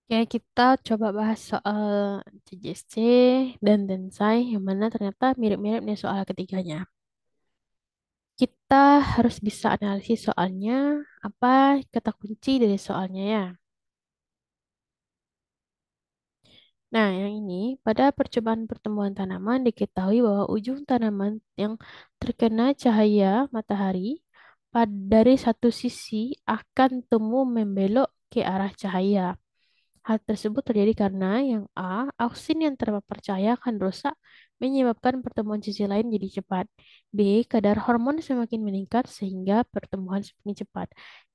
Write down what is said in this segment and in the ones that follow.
Oke, kita coba bahas soal CJC dan Tensai, yang mana ternyata mirip-mirip nih soal ketiganya. Kita harus bisa analisis soalnya, apa kata kunci dari soalnya ya. Nah, yang ini, pada percobaan pertumbuhan tanaman diketahui bahwa ujung tanaman yang terkena cahaya matahari dari satu sisi akan tumbuh membelok ke arah cahaya. Hal tersebut terjadi karena yang A, auksin yang terpapar cahaya akan rusak menyebabkan pertumbuhan sisi lain jadi cepat. B, kadar hormon semakin meningkat sehingga pertumbuhan semakin cepat.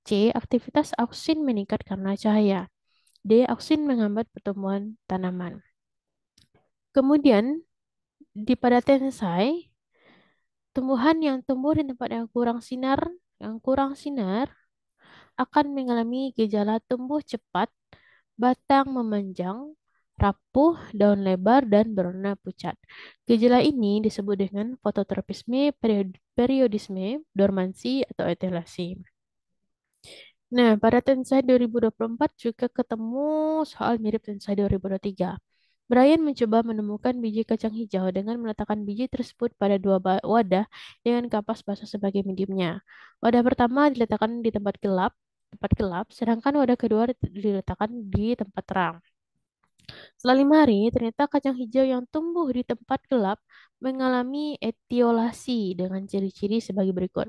C, aktivitas auksin meningkat karena cahaya. D, auksin menghambat pertumbuhan tanaman. Kemudian, di pada tensai, tumbuhan yang tumbuh di tempat yang kurang sinar akan mengalami gejala tumbuh cepat, batang memanjang, rapuh, daun lebar, dan berwarna pucat. Gejala ini disebut dengan fototropisme, periodisme, dormansi, atau etelasi. Nah, pada Tensai 2024 juga ketemu soal mirip Tensai 2023. Brian mencoba menemukan biji kacang hijau dengan meletakkan biji tersebut pada dua wadah dengan kapas basah sebagai mediumnya. Wadah pertama diletakkan di tempat gelap, sedangkan wadah kedua diletakkan di tempat terang. Setelah 5 hari, ternyata kacang hijau yang tumbuh di tempat gelap mengalami etiolasi dengan ciri-ciri sebagai berikut.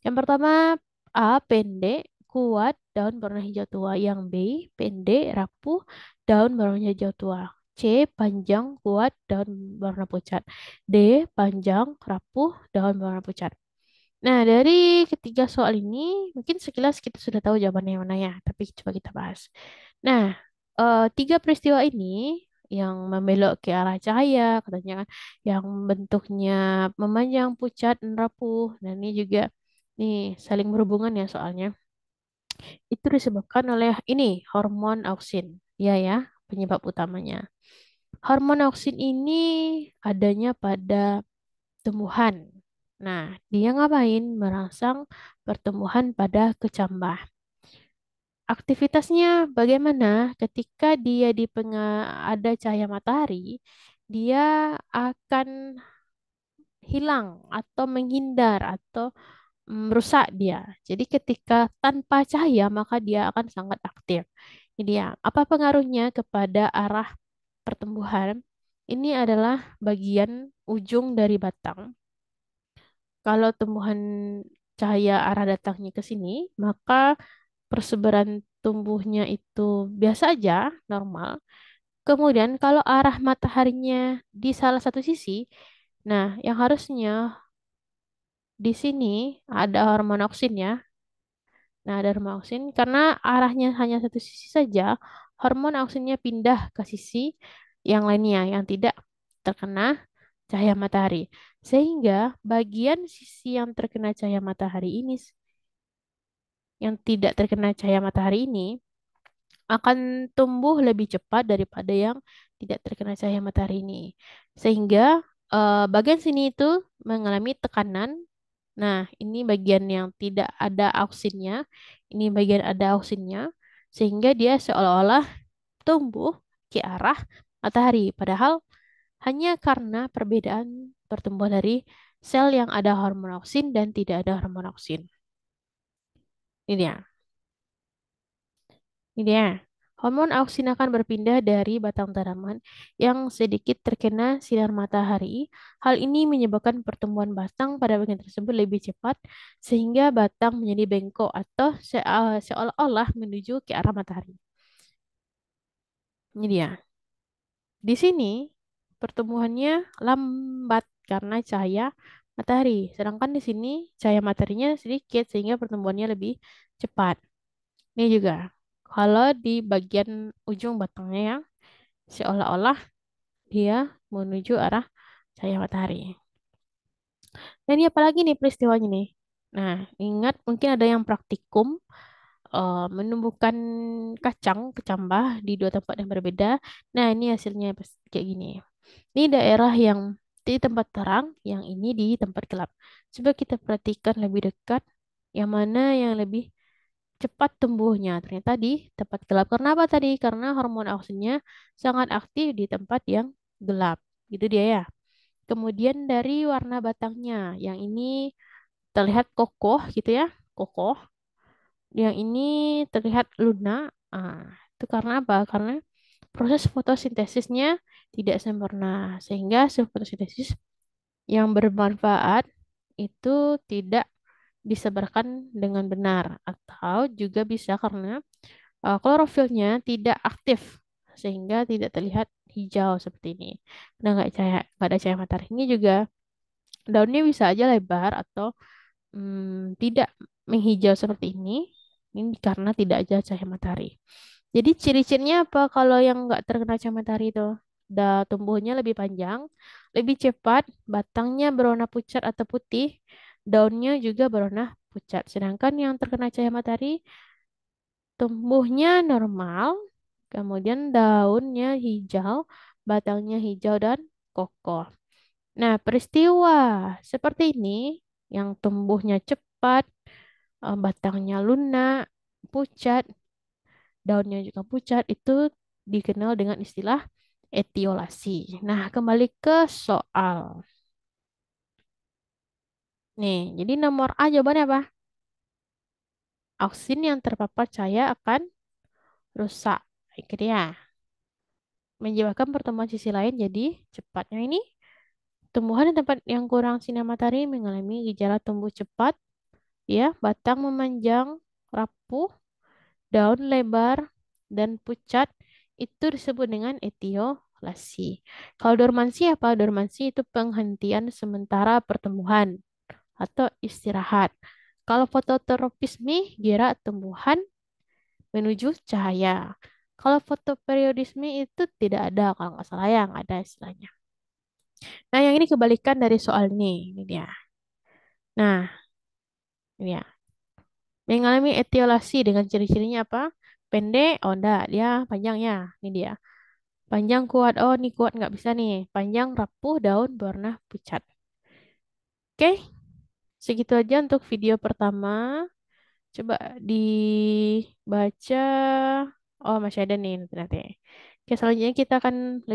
Yang pertama, A. Pendek, kuat, daun berwarna hijau tua. Yang B. Pendek, rapuh, daun berwarna hijau tua. C. Panjang, kuat, daun berwarna pucat. D. Panjang, rapuh, daun berwarna pucat. Nah, dari ketiga soal ini, mungkin sekilas kita sudah tahu jawabannya yang mana ya, tapi coba kita bahas. Nah, tiga peristiwa ini yang membelok ke arah cahaya, katanya kan, yang bentuknya memanjang, pucat, dan rapuh. Dan ini juga nih saling berhubungan ya soalnya. Itu disebabkan oleh ini hormon auksin. Ya ya, penyebab utamanya. Hormon auksin ini adanya pada tumbuhan. Nah, dia ngapain? Merangsang pertumbuhan pada kecambah. Aktivitasnya bagaimana? Ketika dia ada cahaya matahari, dia akan hilang atau menghindar atau merusak dia. Jadi ketika tanpa cahaya maka dia akan sangat aktif. Ini dia. Apa pengaruhnya kepada arah pertumbuhan? Ini adalah bagian ujung dari batang. Kalau tumbuhan cahaya arah datangnya ke sini, maka persebaran tumbuhnya itu biasa aja, normal. Kemudian kalau arah mataharinya di salah satu sisi, nah yang harusnya di sini ada hormon auksin ya. Nah, ada hormon auksin karena arahnya hanya satu sisi saja, hormon auksinnya pindah ke sisi yang lainnya yang tidak terkena cahaya matahari. Sehingga bagian sisi yang terkena cahaya matahari ini, yang tidak terkena cahaya matahari ini, akan tumbuh lebih cepat daripada yang tidak terkena cahaya matahari ini. Sehingga bagian sini itu mengalami tekanan. Nah, ini bagian yang tidak ada auksinnya, ini bagian ada auksinnya, sehingga dia seolah-olah tumbuh ke arah matahari. Padahal hanya karena perbedaan pertumbuhan dari sel yang ada hormon auksin dan tidak ada hormon auksin. Ini dia. Ini dia. Hormon auksin akan berpindah dari batang tanaman yang sedikit terkena sinar matahari. Hal ini menyebabkan pertumbuhan batang pada bagian tersebut lebih cepat sehingga batang menjadi bengkok atau seolah-olah menuju ke arah matahari. Ini dia. Di sini pertumbuhannya lambat karena cahaya matahari. Sedangkan di sini cahaya mataharinya sedikit sehingga pertumbuhannya lebih cepat. Ini juga. Kalau di bagian ujung batangnya yang seolah-olah dia menuju arah cahaya matahari. Dan ini apalagi nih peristiwanya nih. Nah, ingat mungkin ada yang praktikum menumbuhkan kacang kecambah di dua tempat yang berbeda. Nah, ini hasilnya kayak gini. Ini daerah yang di tempat terang, yang ini di tempat gelap. Coba kita perhatikan lebih dekat, yang mana yang lebih cepat tumbuhnya. Ternyata di tempat gelap. Karena apa tadi? Karena hormon auksinnya sangat aktif di tempat yang gelap. Gitu dia ya. Kemudian dari warna batangnya. Yang ini terlihat kokoh gitu ya. Kokoh. Yang ini terlihat lunak. Itu karena apa? Karena proses fotosintesisnya tidak sempurna. Sehingga sel fotosintesis yang bermanfaat itu tidak disebarkan dengan benar. Atau juga bisa karena klorofilnya tidak aktif sehingga tidak terlihat hijau seperti ini. Nah, nggak ada cahaya matahari ini juga daunnya bisa aja lebar atau tidak menghijau seperti ini. Ini karena tidak ada cahaya matahari. Jadi ciri-cirinya apa kalau yang nggak terkena cahaya matahari itu? Tumbuhnya lebih panjang, lebih cepat, batangnya berwarna pucat atau putih, daunnya juga berwarna pucat. Sedangkan yang terkena cahaya matahari tumbuhnya normal, kemudian daunnya hijau, batangnya hijau dan kokoh. Nah, peristiwa seperti ini yang tumbuhnya cepat, batangnya lunak, pucat, daunnya juga pucat, itu dikenal dengan istilah etiolasi. Nah, kembali ke soal. Nih, jadi nomor A jawabannya apa? Oksin yang terpapar cahaya akan rusak. Itu dia. Menyebabkan pertemuan sisi lain jadi cepatnya ini tumbuhan di tempat yang kurang sinar matahari mengalami gejala tumbuh cepat, ya, batang memanjang, rapuh, daun lebar, dan pucat. Itu disebut dengan etiolasi. Kalau dormansi apa? Dormansi itu penghentian sementara pertumbuhan atau istirahat. Kalau fototropisme, gerak tumbuhan menuju cahaya. Kalau fotoperiodisme itu tidak ada, kalau nggak salah yang ada istilahnya. Nah, yang ini kebalikan dari soal ini. Ini dia. Nah, ini ya. Mengalami etiolasi dengan ciri-cirinya apa? Pendek, oh enggak, dia panjang ya. Ini dia. Panjang kuat, oh ini kuat nggak bisa nih. Panjang rapuh daun berwarna pucat. Oke, segitu aja untuk video pertama. Coba dibaca. Oh, masih ada nih nanti. Oke, selanjutnya kita akan